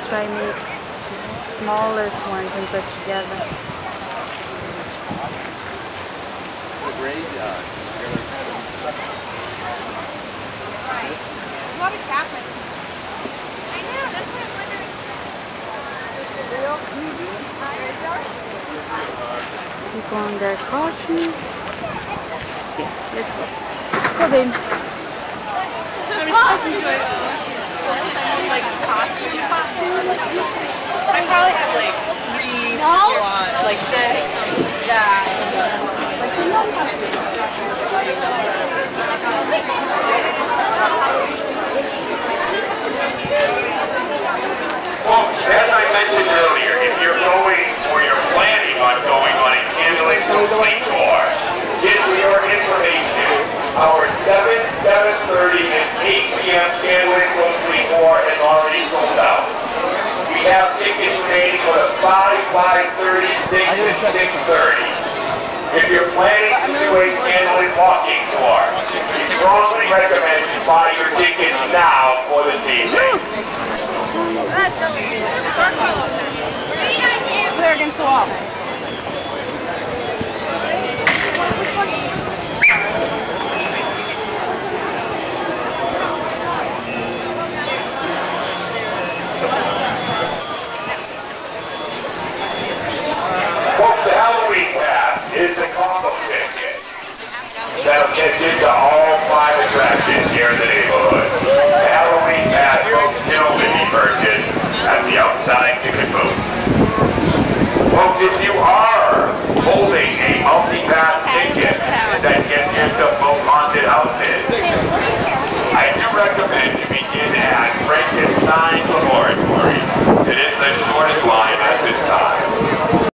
try make smallest ones and put together. The graveyard. A lot of Catholics. I know, that's what I'm wondering. People on their coffee. Okay, let's go. Go, babe. Like costume. I probably have like 3 blonde, like this, that. Folks, as I mentioned earlier, if you're going or you're planning on going on a candling complete tour, just for your information, our 7, 7:30, and 8 p.m. candling complete tour is already sold out. We have tickets remaining for the 5, 5:30, 6, and 6:30. If you're planning to do a candling walking tour, we strongly recommend you buy your tickets now for this evening. They're against the wall.